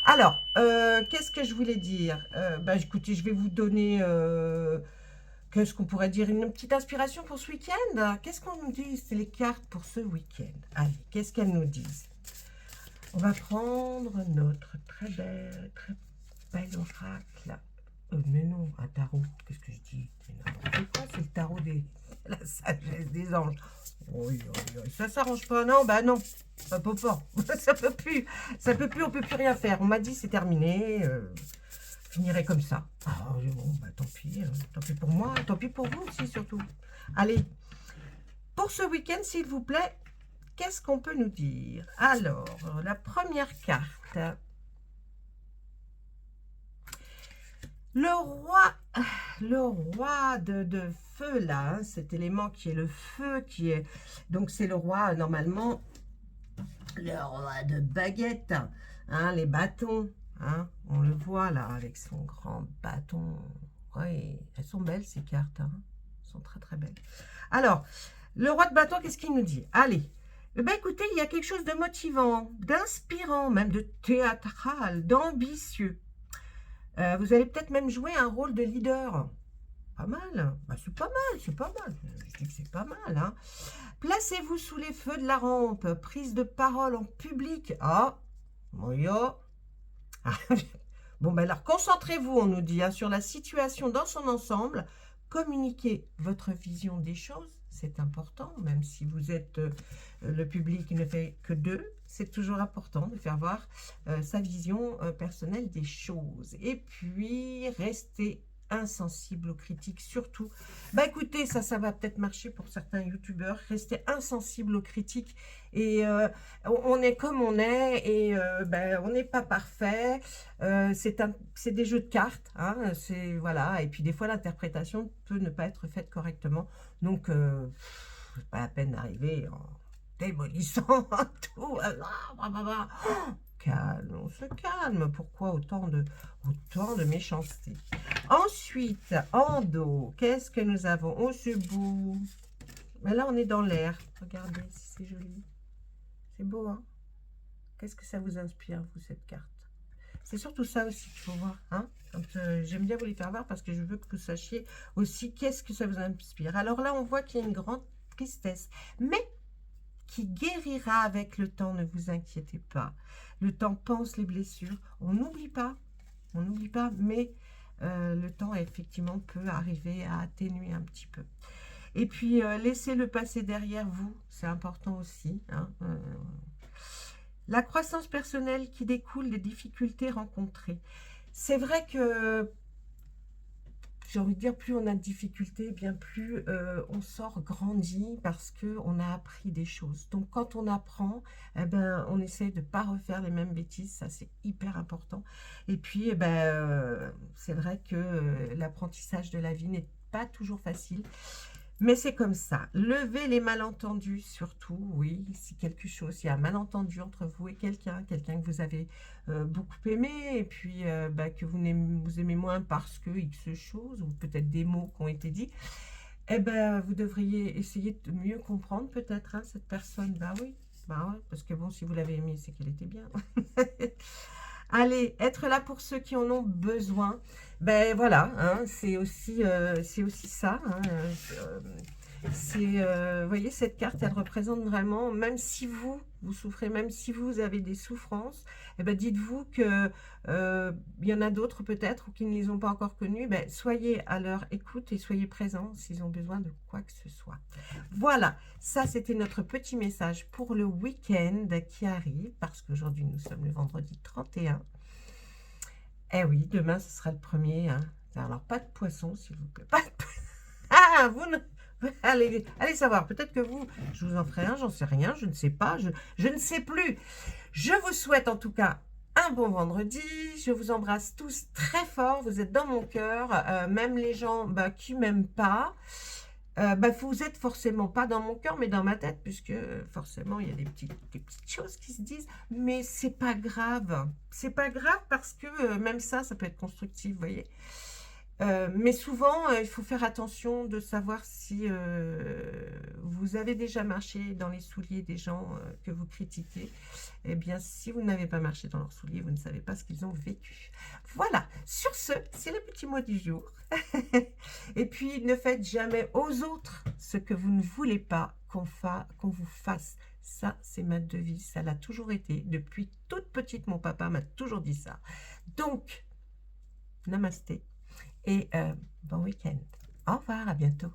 Alors, qu'est-ce que je voulais dire? Écoutez, je vais vous donner, qu'est-ce qu'on pourrait dire? Une petite inspiration pour ce week-end? Qu'est-ce qu'on nous dit? C'est les cartes pour ce week-end. Allez, qu'est-ce qu'elles nous disent? On va prendre notre très bel oracle. Mais non, un tarot. Qu'est-ce que je dis? C'est n'importe quoi, c'est le tarot des... la sagesse des anges. Oui, oui, oui. Ça s'arrange pas, non? Bah non, ça peut pas. Ça peut plus. Ça peut plus, on peut plus rien faire. On m'a dit c'est terminé. Je finirai comme ça. Ah, bon, bah tant pis. Tant pis pour moi, tant pis pour vous aussi surtout. Allez, pour ce week-end, s'il vous plaît, qu'est-ce qu'on peut nous dire? Alors, la première carte. Le roi de feu, là, hein, cet élément qui est le feu, qui est... Donc, c'est le roi, normalement, le roi de baguette, hein, les bâtons, hein, on le voit, là, avec son grand bâton. Oui, elles sont belles, ces cartes, hein, elles sont très belles. Alors, le roi de bâton, qu'est-ce qu'il nous dit? Allez, écoutez, il y a quelque chose de motivant, d'inspirant, même de théâtral, d'ambitieux. Vous allez peut-être même jouer un rôle de leader. Pas mal. Bah, c'est pas mal, c'est pas mal. Je dis que c'est pas mal. Hein. Placez-vous sous les feux de la rampe. Prise de parole en public. Ah, moyo. Bon, ben alors, concentrez-vous, on nous dit, hein, sur la situation dans son ensemble. Communiquez votre vision des choses. C'est important, même si vous êtes le public qui ne fait que deux. C'est toujours important de faire voir sa vision personnelle des choses. Et puis, restez insensible aux critiques, surtout. Bah écoutez, ça va peut-être marcher pour certains youtubeurs. Restez insensible aux critiques. Et on est comme on est. Et on n'est pas parfait. C'est des jeux de cartes. Hein, voilà. Et puis, des fois, l'interprétation peut ne pas être faite correctement. Donc, pas la peine d'arriver en démolissant tout. Calme, on se calme. Pourquoi autant de méchanceté? Ensuite, en dos, qu'est-ce que nous avons? Oh, c'est beau. Mais là, on est dans l'air. Regardez si c'est joli. C'est beau, hein? Qu'est-ce que ça vous inspire, vous, cette carte? C'est surtout ça aussi qu'il faut voir. Hein? J'aime bien vous les faire voir parce que je veux que vous sachiez aussi qu'est-ce que ça vous inspire. Alors là, on voit qu'il y a une grande tristesse, mais qui guérira avec le temps, ne vous inquiétez pas. Le temps pense les blessures. On n'oublie pas, mais le temps, effectivement, peut arriver à atténuer un petit peu. Et puis, laissez le passé derrière vous, c'est important aussi. Hein, la croissance personnelle qui découle des difficultés rencontrées. C'est vrai que, j'ai envie de dire, plus on a de difficultés, bien plus on sort grandi parce qu'on a appris des choses. Donc, quand on apprend, on essaie de ne pas refaire les mêmes bêtises. Ça, c'est hyper important. Et puis, c'est vrai que l'apprentissage de la vie n'est pas toujours facile. Mais c'est comme ça. Levez les malentendus surtout, oui. Si quelque chose, il y a un malentendu entre vous et quelqu'un que vous avez beaucoup aimé, et puis que vous aimez moins parce que X choses, ou peut-être des mots qui ont été dits, vous devriez essayer de mieux comprendre peut-être cette personne. Bah oui, parce que bon, si vous l'avez aimée, c'est qu'elle était bien. Allez, être là pour ceux qui en ont besoin. Ben voilà, hein, c'est aussi ça. Hein, vous voyez, cette carte, elle représente vraiment, même si vous souffrez, même si vous avez des souffrances, dites-vous que il y en a d'autres peut-être ou qui ne les ont pas encore connues. Soyez à leur écoute et soyez présents s'ils ont besoin de quoi que ce soit. Voilà, ça c'était notre petit message pour le week-end qui arrive, parce qu'aujourd'hui nous sommes le vendredi 31. Eh oui, demain ce sera le premier. Hein. Alors pas de poisson s'il vous plaît. Pas de... Ah, vous ne... Allez savoir, peut-être que vous, je vous en ferai un, j'en sais rien, je ne sais pas, je ne sais plus. Je vous souhaite en tout cas un bon vendredi, je vous embrasse tous très fort, vous êtes dans mon cœur, même les gens qui m'aiment pas, vous êtes forcément pas dans mon cœur, mais dans ma tête, puisque forcément il y a des petites choses qui se disent, mais c'est pas grave parce que même ça peut être constructif, vous voyez. Mais souvent, il faut faire attention de savoir si vous avez déjà marché dans les souliers des gens que vous critiquez. Eh bien, si vous n'avez pas marché dans leurs souliers, vous ne savez pas ce qu'ils ont vécu. Voilà, sur ce, c'est le petit mot du jour. Et puis, ne faites jamais aux autres ce que vous ne voulez pas qu'on vous fasse. Ça, c'est ma devise, ça l'a toujours été. Depuis toute petite, mon papa m'a toujours dit ça. Donc, namasté et bon week-end. Au revoir, à bientôt.